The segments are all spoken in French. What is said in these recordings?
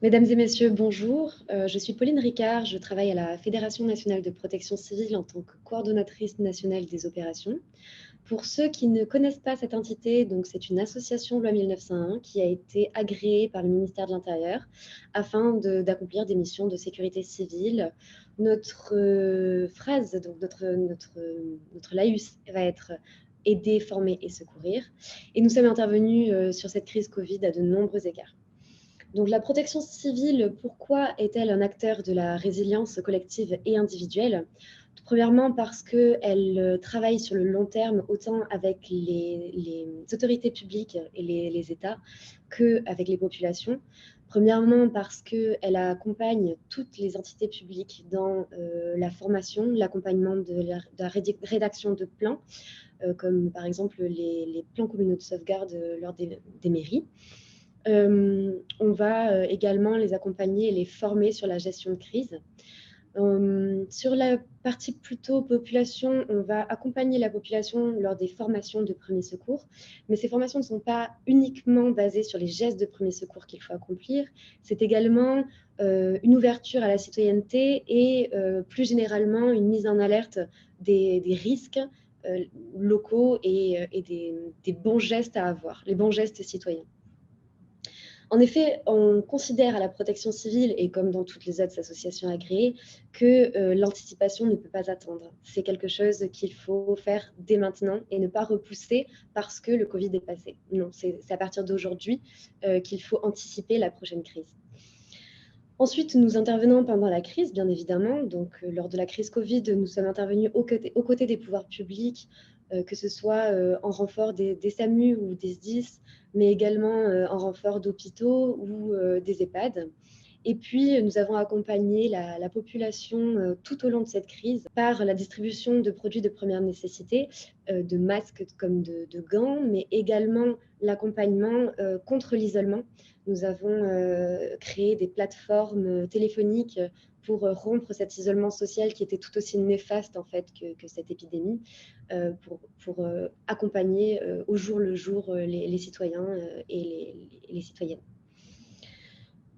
Mesdames et messieurs, bonjour. Je suis Pauline Ricard, je travaille à la Fédération nationale de protection civile en tant que coordonnatrice nationale des opérations. Pour ceux qui ne connaissent pas cette entité, donc c'est une association loi 1901 qui a été agréée par le ministère de l'Intérieur afin d'accomplir des missions de sécurité civile. Notre phrase, donc notre laïus va être aider, former et secourir. Et nous sommes intervenus sur cette crise Covid à de nombreux égards. Donc la protection civile, pourquoi est-elle un acteur de la résilience collective et individuelle? Tout premièrement parce qu'elle travaille sur le long terme autant avec les autorités publiques et les États qu'avec les populations. Premièrement parce qu'elle accompagne toutes les entités publiques dans la formation, l'accompagnement de la rédaction de plans, comme par exemple les plans communaux de sauvegarde lors des mairies. On va également les accompagner et les former sur la gestion de crise. Sur la partie plutôt population, on va accompagner la population lors des formations de premiers secours, mais ces formations ne sont pas uniquement basées sur les gestes de premiers secours qu'il faut accomplir, c'est également une ouverture à la citoyenneté et plus généralement une mise en alerte des risques locaux et des bons gestes à avoir, les bons gestes citoyens. En effet, on considère à la protection civile, et comme dans toutes les autres associations agréées, que l'anticipation ne peut pas attendre. C'est quelque chose qu'il faut faire dès maintenant et ne pas repousser parce que le Covid est passé. Non, c'est à partir d'aujourd'hui qu'il faut anticiper la prochaine crise. Ensuite, nous intervenons pendant la crise, bien évidemment. Donc, lors de la crise Covid, nous sommes intervenus aux côtés des pouvoirs publics, que ce soit en renfort des SAMU ou des SDIS, mais également en renfort d'hôpitaux ou des EHPAD. Et puis, nous avons accompagné la population tout au long de cette crise par la distribution de produits de première nécessité, de masques comme de gants, mais également l'accompagnement contre l'isolement. Nous avons créé des plateformes téléphoniques pour rompre cet isolement social qui était tout aussi néfaste en fait que cette épidémie, pour accompagner au jour le jour les citoyens et les citoyennes.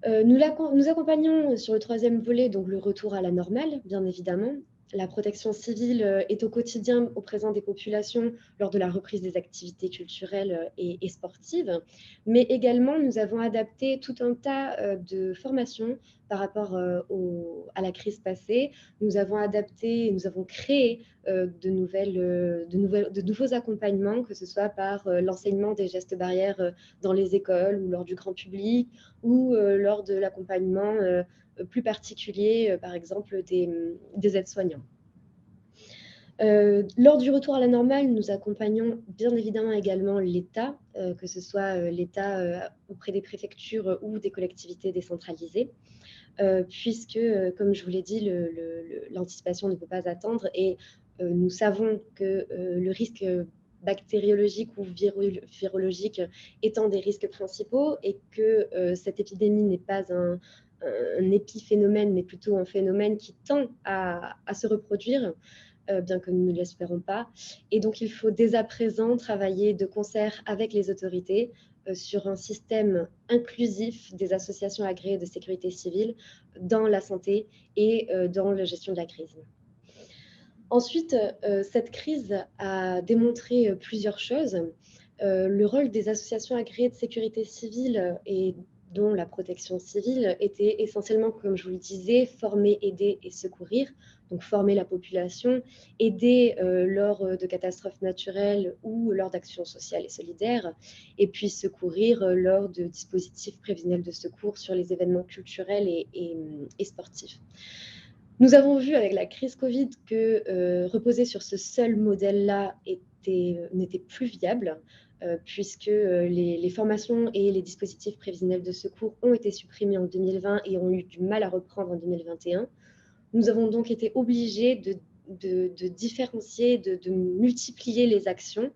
Nous accompagnons sur le troisième volet, donc le retour à la normale, bien évidemment. La protection civile est au quotidien au présent des populations lors de la reprise des activités culturelles et sportives, mais également nous avons adapté tout un tas de formations par rapport à la crise passée. Nous avons adapté, nous avons créé de nouveaux accompagnements, que ce soit par l'enseignement des gestes barrières dans les écoles ou lors du grand public, ou lors de l'accompagnement plus particulier, par exemple des aides-soignants. Lors du retour à la normale, nous accompagnons bien évidemment également l'État, que ce soit l'État auprès des préfectures ou des collectivités décentralisées, puisque, comme je vous l'ai dit, l'anticipation ne peut pas attendre et nous savons que le risque bactériologique ou virologique étant des risques principaux et que cette épidémie n'est pas un épiphénomène, mais plutôt un phénomène qui tend à se reproduire, bien que nous ne l'espérons pas. Et donc, il faut dès à présent travailler de concert avec les autorités sur un système inclusif des associations agréées de sécurité civile dans la santé et dans la gestion de la crise. Ensuite, cette crise a démontré plusieurs choses. Le rôle des associations agréées de sécurité civile et dont la protection civile était essentiellement, comme je vous le disais, former, aider et secourir. Donc former la population, aider lors de catastrophes naturelles ou lors d'actions sociales et solidaires, et puis secourir lors de dispositifs prévisionnels de secours sur les événements culturels et sportifs. Nous avons vu avec la crise Covid que reposer sur ce seul modèle-là n'était plus viable, puisque les formations et les dispositifs prévisionnels de secours ont été supprimés en 2020 et ont eu du mal à reprendre en 2021. Nous avons donc été obligés de différencier, de multiplier les actions.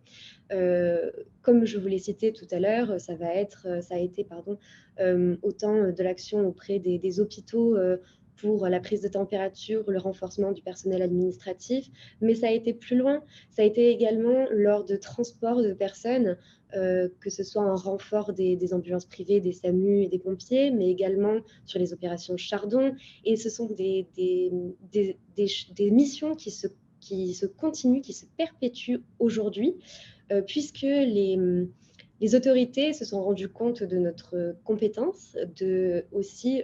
Comme je vous l'ai cité tout à l'heure, ça a été autant de l'action auprès des hôpitaux pour la prise de température, le renforcement du personnel administratif, mais ça a été plus loin. Ça a été également lors de transports de personnes, que ce soit en renfort des ambulances privées, des SAMU et des pompiers, mais également sur les opérations Chardon. Et ce sont des missions qui se continuent, qui se perpétuent aujourd'hui, puisque les autorités se sont rendues compte de notre compétence, de aussi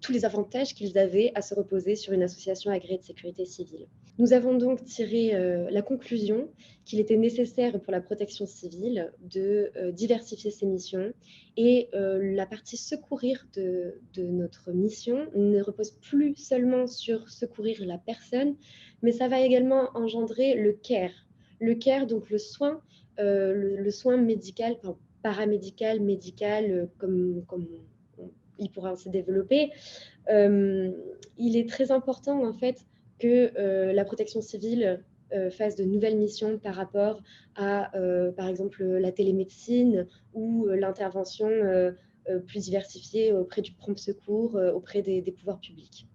tous les avantages qu'ils avaient à se reposer sur une association agréée de sécurité civile. Nous avons donc tiré la conclusion qu'il était nécessaire pour la protection civile de diversifier ses missions, et la partie secourir de notre mission ne repose plus seulement sur secourir la personne, mais ça va également engendrer le care. Le care, donc le soin médical, enfin, paramédical, médical, comme il pourra se développer. Il est très important en fait que la protection civile fasse de nouvelles missions par rapport à, par exemple, la télémédecine ou l'intervention plus diversifiée auprès du prompt secours, auprès des pouvoirs publics.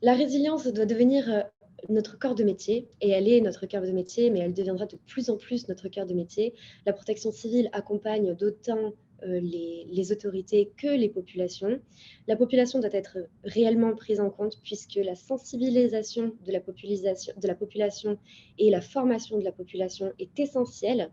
La résilience doit devenir notre corps de métier, et elle est notre cœur de métier, mais elle deviendra de plus en plus notre cœur de métier. La protection civile accompagne d'autant les autorités que les populations. La population doit être réellement prise en compte, puisque la sensibilisation de la population et la formation de la population est essentielle.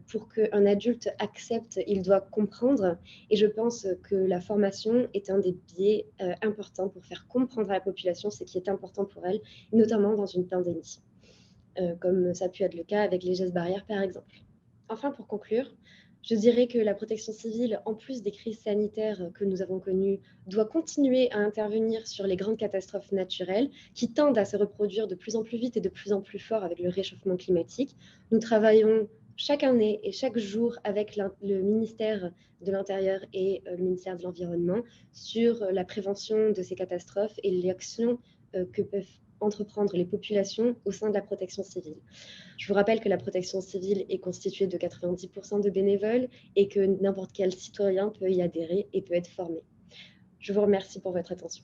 Pour qu'un adulte accepte, il doit comprendre. Et je pense que la formation est un des biais importants pour faire comprendre à la population ce qui est important pour elle, notamment dans une pandémie, comme ça a pu être le cas avec les gestes barrières, par exemple. Enfin, pour conclure, je dirais que la protection civile, en plus des crises sanitaires que nous avons connues, doit continuer à intervenir sur les grandes catastrophes naturelles qui tendent à se reproduire de plus en plus vite et de plus en plus fort avec le réchauffement climatique. Nous travaillons chaque année et chaque jour avec le ministère de l'Intérieur et le ministère de l'Environnement sur la prévention de ces catastrophes et les actions que peuvent entreprendre les populations au sein de la protection civile. Je vous rappelle que la protection civile est constituée de 90% de bénévoles et que n'importe quel citoyen peut y adhérer et peut être formé. Je vous remercie pour votre attention.